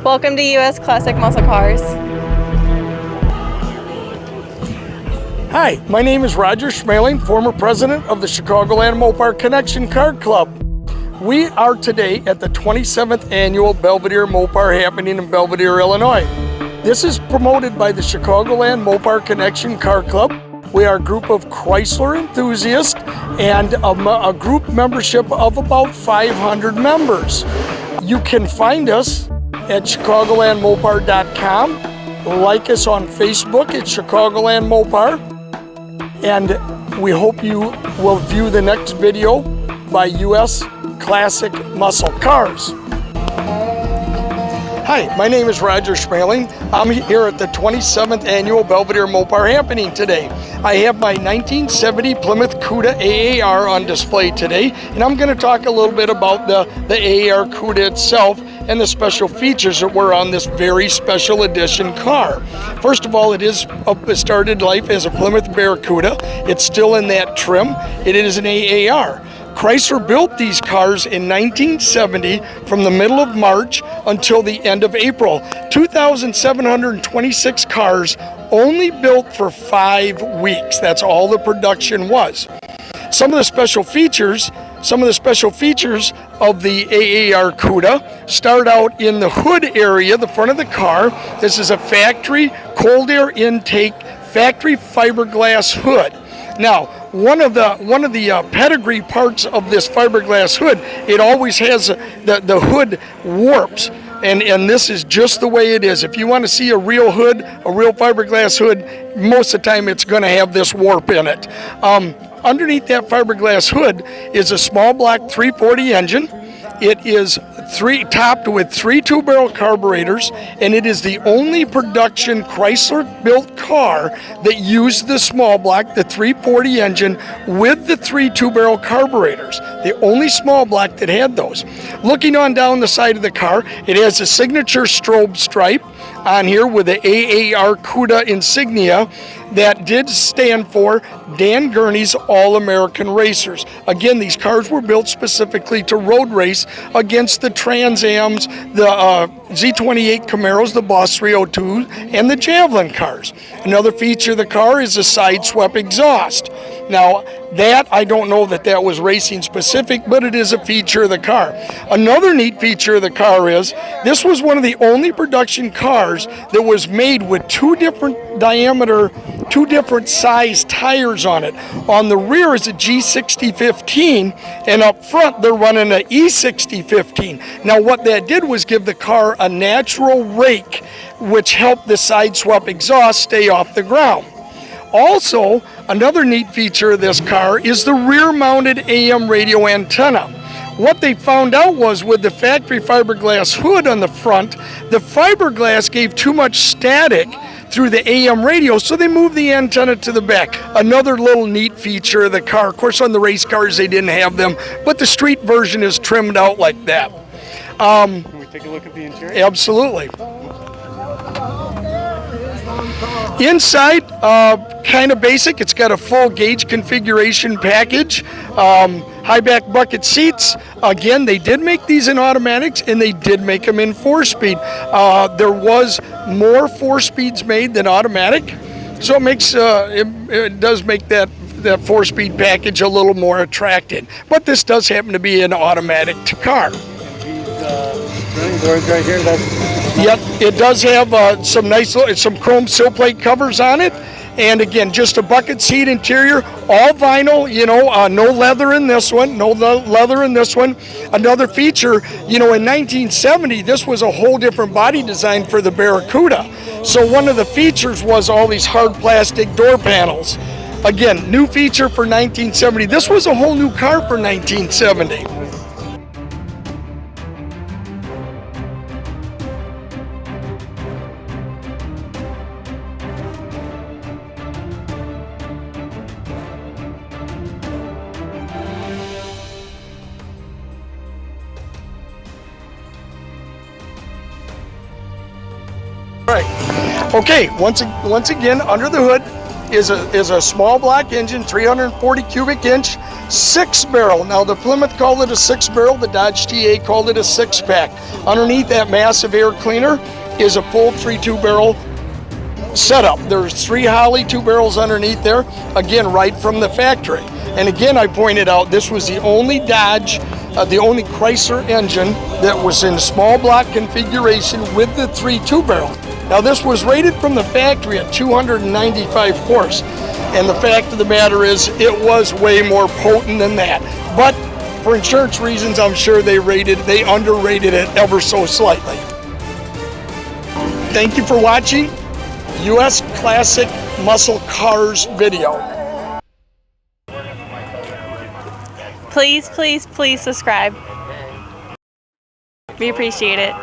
Welcome to US Classic Muscle Cars. Hi, my name is Roger Schmaling, former president of the Chicagoland Mopar Connection Car Club. We are today at the 27th annual Belvedere Mopar happening in Belvedere, Illinois. This is promoted by the Chicagoland Mopar Connection Car Club. We are a group of Chrysler enthusiasts and a group membership of about 500 members. You can find us at ChicagolandMopar.com. Like us on Facebook at Chicagoland Mopar. And we hope you will view the next video by US Classic Muscle Cars. Hi, my name is Roger Schmaling. I'm here at the 27th annual Belvedere Mopar happening today. I have my 1970 Plymouth Cuda AAR on display today, and I'm going to talk a little bit about the AAR Cuda itself and the special features that were on this very special edition car. First of all, it started life as a Plymouth Barracuda. It's still in that trim. It is an AAR. Chrysler built these cars in 1970 from the middle of March until the end of April. 2,726 cars, only built for 5 weeks. That's all the production was. Some of the special features of the AAR Cuda start out in the hood area, the front of the car. This is a factory cold air intake, factory fiberglass hood. Now, one of the pedigree parts of this fiberglass hood, it always has the hood warps, and this is just the way it is. If you want to see a real hood, a real fiberglass hood, most of the time it's going to have this warp in it. Underneath that fiberglass hood is a small block 340 engine. It is topped with 3 two-barrel carburetors, and it is the only production Chrysler-built car that used the small block, the 340 engine, with the 3 two-barrel carburetors. The only small block that had those. Looking on down the side of the car, it has a signature strobe stripe on here with the AAR Cuda insignia that did stand for Dan Gurney's All-American Racers. Again, these cars were built specifically to road race against the Trans Ams, the Z28 Camaros, the Boss 302, and the Javelin cars. Another feature of the car is a side swept exhaust. Now, that, I don't know that was racing specific, but it is a feature of the car. Another neat feature of the car is, this was one of the only production cars that was made with 2 different size tires on it. On the rear is a G6015, and up front they're running an E6015. Now, what that did was give the car a natural rake, which helped the side swap exhaust stay off the ground. Also, another neat feature of this car is the rear-mounted AM radio antenna. What they found out was, with the factory fiberglass hood on the front, the fiberglass gave too much static through the AM radio, so they moved the antenna to the back. Another little neat feature of the car. Of course, on the race cars they didn't have them, but the street version is trimmed out like that. Can we take a look at the interior? Absolutely. Inside, kind of basic. It's got a full gauge configuration package. High back bucket seats. Again, they did make these in automatics, and they did make them in 4-speed. There was more 4-speeds made than automatic, so it does make that 4-speed package a little more attractive. But this does happen to be an automatic car. Running doors right here. Yep, it does have some chrome sill plate covers on it, and again, just a bucket seat interior, all vinyl. No leather in this one. No leather in this one. Another feature, in 1970, this was a whole different body design for the Barracuda. So one of the features was all these hard plastic door panels. Again, new feature for 1970. This was a whole new car for 1970. Okay, once again, under the hood is a small block engine, 340 cubic inch, 6-barrel. Now the Plymouth called it a 6-barrel, the Dodge TA called it a 6-pack. Underneath that massive air cleaner is a full 3.2-barrel setup. There's 3 Holley 2-barrels underneath there, again, right from the factory. And again, I pointed out this was the only Dodge, the only Chrysler engine that was in small block configuration with the 3 2-barrels. Now this was rated from the factory at 295 horse, and the fact of the matter is it was way more potent than that. But for insurance reasons, I'm sure they underrated it ever so slightly. Thank you for watching US Classic Muscle Cars video. Please, please, please subscribe. We appreciate it.